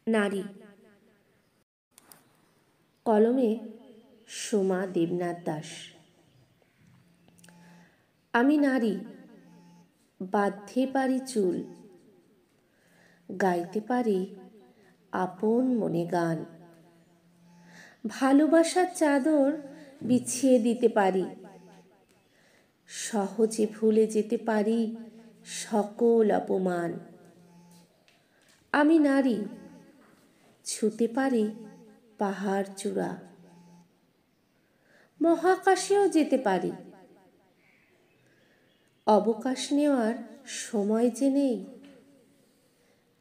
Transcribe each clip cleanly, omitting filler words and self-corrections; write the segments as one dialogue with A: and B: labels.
A: নারী। কলমে সোমা দেবনাথ দাস। আমি নারী, বাঁধতে পারি চুল, গাইতে পারি আপন মনে গান, ভালোবাসার চাদর বিছিয়ে দিতে পারি, সহজে ভুলে যেতে পারি সকল অপমান। আমি নারী, ছুঁতে পারি পাহাড় চূড়া, মহাকাশেও যেতে পারি। অবকাশ নেওয়ার সময় যে নেই,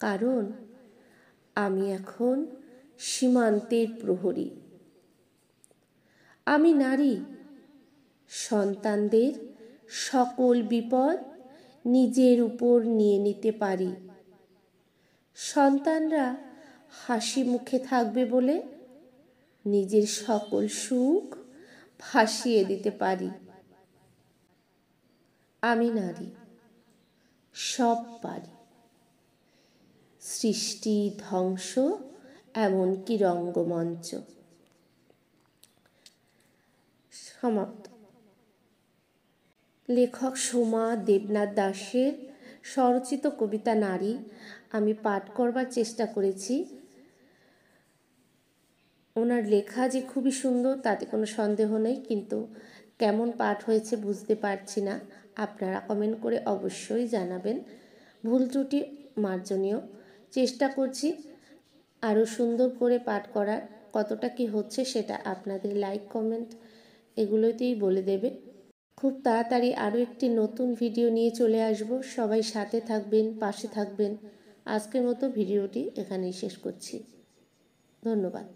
A: কারণ আমি এখন সীমান্তের প্রহরী। আমি নারী, সন্তানদের সকল বিপদ নিজের উপর নিয়ে নিতে পারি। সন্তানরা হাসি মুখে থাকবে বলে নিজের সকল সুখ ভাসিয়ে দিতে পারি। আমি নারী, সব পারি, সৃষ্টি ধ্বংস এমনকি রঙ্গমঞ্চ। সমাপ্ত। লেখক সোমা দেবনাথ দাসের স্বরচিত কবিতা নারী আমি পাঠ করবার চেষ্টা করেছি। ওনার লেখা যে খুবই সুন্দর তাতে কোনো সন্দেহ নেই, কিন্তু কেমন পাঠ হয়েছে বুঝতে পারছি না। আপনারা কমেন্ট করে অবশ্যই জানাবেন। ভুল ত্রুটি মার্জনীয়। চেষ্টা করছি আরও সুন্দর করে পাঠ করার। কতটা কি হচ্ছে সেটা আপনাদের লাইক কমেন্ট এগুলোতেই বলে দেবে। খুব তাড়াতাড়ি আরও একটি নতুন ভিডিও নিয়ে চলে আসব। সবাই সাথে থাকবেন, পাশে থাকবেন। আজকের মতো ভিডিওটি এখানেই শেষ করছি। ধন্যবাদ।